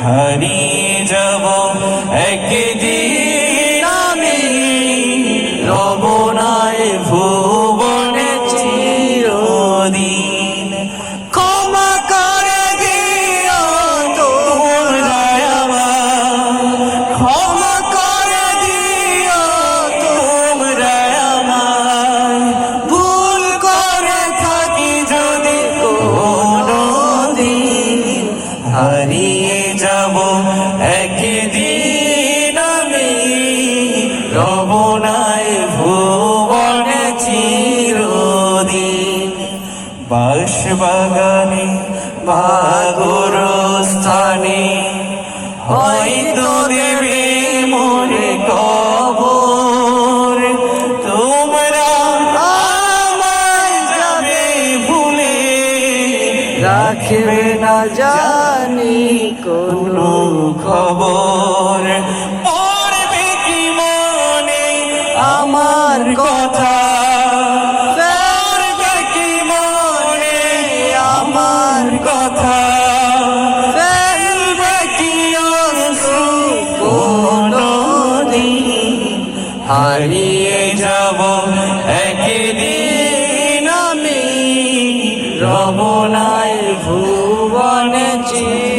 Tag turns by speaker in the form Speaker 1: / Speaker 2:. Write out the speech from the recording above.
Speaker 1: হারিয়ে যাব একদিন আমি, রব নাই ভুবনে চিরদিন। ক্ষমা করে দিও তোমরা আমায়, ক্ষমা করে দিও তোমরা আমায়, ভুল করে থাকি যদি কোনদিন। হারিয়ে যাব একদিন আমি, রব নাই ভুবনে চিরদিন। বাঁশবাগানে বা গোরস্থানে হয়তো দেবে মোরে কবর, তোমরা আমায় যাবে ভুলে,
Speaker 2: রাখবে না জানি
Speaker 1: কোনো খবর। পড়বে কি মনে আমার কথা, পড়বে কি মনে আমার কথা, ফেলবে কি অশ্রু কোনদিন। হারিয়ে যাব একদিন আমি, রব নাই ভুবনে চিরদিন।